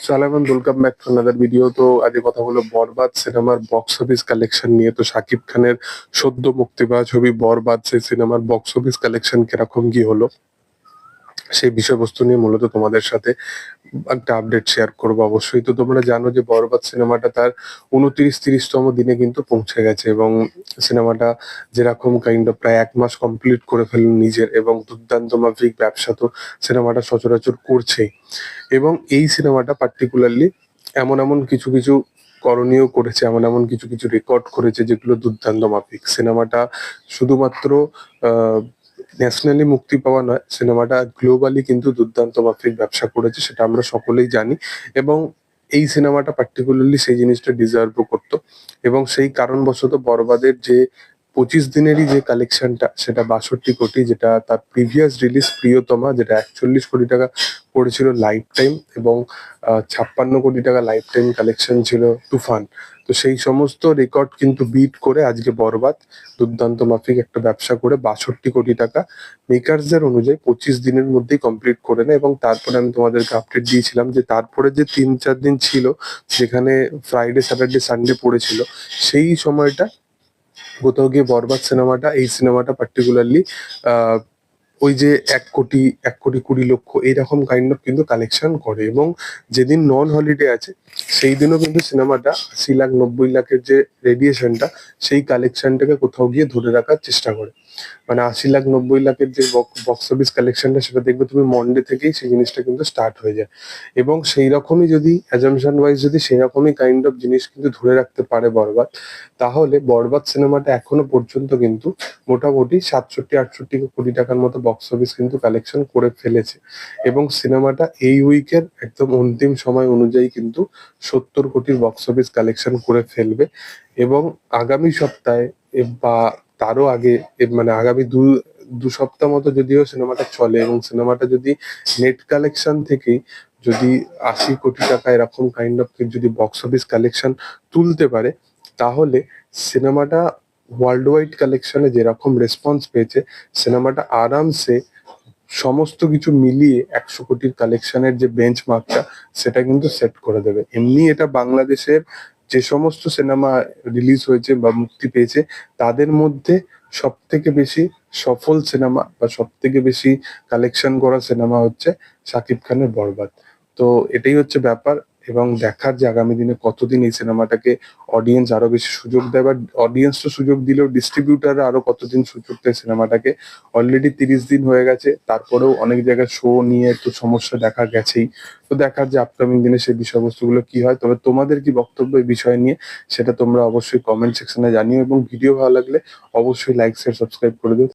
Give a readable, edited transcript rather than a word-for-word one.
সালাম welcome back to another video. তো আজকে কথা হলো বরবাদ সিনেমার বক্স অফিস কালেকশন নিয়ে। তো শাকিব খানের সদ্য মুক্তি পাওয়া ছবি বরবাদ, সেই সিনেমার বক্স অফিস কালেকশন কিরকম কি হলো সেই বিষয়বস্তু নিয়ে মূলত তোমাদের সাথে একটা আপডেট শেয়ার করবো। অবশ্যই তো তোমরা জানো যে বরবাদ সিনেমাটা তার 29-30তম দিনে কিন্তু পৌঁছে গেছে, এবং সিনেমাটা যেরকম কাইন্ড অফ প্রায় 1 মাস কমপ্লিট করে ফেলল নিজের, এবং দুর্দান্ত মাফিক ব্যবসা তো সিনেমাটা সচরাচর করছেই। এবং এই সিনেমাটা পার্টিকুলারলি এমন এমন কিছু কিছু করণীয় করেছে, এমন এমন কিছু কিছু রেকর্ড করেছে যেগুলো দুর্দান্ত মাফিক। সিনেমাটা শুধুমাত্র ন্যাশনালি মুক্তি পাওয়া নয়, সিনেমাটা গ্লোবালি কিন্তু দুর্দান্ত মাফিক ব্যবসা করেছে, সেটা আমরা সকলেই জানি। এবং এই সিনেমাটা পার্টিকুলারলি সেই জিনিসটা ডিজার্ভও করতো, এবং সেই কারণবশত বরবাদের যে 25 দিনেরই যে কালেকশনটা, সেটা 62 কোটি, যেটা তার প্রিভিয়াস রিলিজ প্রিয়তমা, যেটা 41 কোটি টাকা পড়েছিল লাইফ টাইম, এবং 56 কোটি টাকা লাইফ টাইম কালেকশন ছিল তুফান। তো সেই সমস্ত রেকর্ড কিন্তু বিট করে আজকে বরবাদ দুর্দান্ত মাফিক একটা ব্যবসা করে 62 কোটি টাকা মেকার্সদের অনুযায়ী 25 দিনের মধ্যেই কমপ্লিট করে নেয়। এবং তারপরে আমি তোমাদেরকে আপডেট দিয়েছিলাম যে তারপরে যে 3-4 দিন ছিল, যেখানে ফ্রাইডে স্যাটারডে সানডে পড়েছিল, সেই সময়টা কোথাও গিয়ে বরবাদ সিনেমাটা, এই সিনেমাটা পার্টিকুলারলি ওই যে 1 কোটি 1 কোটি 20 লক্ষ এইরকম কাইন্ড অফ কিন্তু কালেকশন করে। এবং যেদিন নন হলিডে আছে সেই দিনও কিন্তু সিনেমাটা 80 লাখ 90 লাখের যে রেডিয়েশনটা, সেই কালেকশনটাকে কোথাও গিয়ে ধরে রাখার চেষ্টা করে। মানে 80 লাখ 90 লাখের যে বক্স অফিস কালেকশনটা, সেটা দেখবে তুমি মন্ডে থেকেই সেই জিনিসটা কিন্তু স্টার্ট হয়ে যায়। এবং সেই রকমই যদি অ্যাজাম্পশন ওয়াইজ যদি সেই রকমই কাইন্ড অফ জিনিস কিন্তু ধরে রাখতে পারে বরবাদ, তাহলে বরবাদ সিনেমাটা এখনো পর্যন্ত কিন্তু মোটামুটি 67-68 কোটি টাকার মতো বক্স অফিস কিন্তু কালেকশন করে ফেলেছে। এবং সিনেমাটা এই উইকের একদম অন্তিম সময় অনুযায়ী কিন্তু 70 কোটির বক্স অফিস কালেকশন করে ফেলবে। এবং আগামী সপ্তাহে বা তারও আগে মানে আগামী দু সপ্তাহ মতো যদিও সিনেমাটা চলে, এবং সিনেমাটা যদি নেট কালেকশন থেকেই যদি 80 কোটি টাকা এরকম কাইন্ড অফ যদি বক্স অফিস কালেকশন তুলতে পারে, তাহলে সিনেমাটা ওয়ার্ল্ড ওয়াইড কালেকশনে যেরকম রেসপন্স পেয়েছে, সিনেমাটা আরামসে সমস্ত কিছু মিলিয়ে 100 কোটির কালেকশনের যে বেঞ্চ মার্কটা, সেটা কিন্তু সেট করে দেবে। এমনি এটা বাংলাদেশের যে সমস্ত সিনেমা রিলিজ হয়েছে বা মুক্তি পেয়েছে, তাদের মধ্যে সব থেকে বেশি সফল সিনেমা বা সব থেকে বেশি কালেকশন করা সিনেমা হচ্ছে শাকিব খানের বরবাদ। তো এটাই হচ্ছে ব্যাপার। এবং দেখার যে আগামী দিনে কতদিন এই সিনেমাটাকে অডিয়েন্স আরো বেশি সুযোগ দেয়, বা অডিয়েন্স তো সুযোগ দিলেও ডিস্ট্রিবিউটাররা আরো কতদিন সুযোগ দেয় সিনেমাটাকে। অলরেডি 30 দিন হয়ে গেছে, তারপরেও অনেক জায়গায় শো নিয়ে তো সমস্যা দেখা গেছেই। তো দেখার যে আপকামিং দিনে সেই বিষয়বস্তুগুলো কি হয়। তবে তোমাদের কি বক্তব্য এই বিষয় নিয়ে, সেটা তোমরা অবশ্যই কমেন্ট সেকশনে জানিও, এবং ভিডিও ভালো লাগলে অবশ্যই লাইক শেয়ার সাবস্ক্রাইব করে দিও।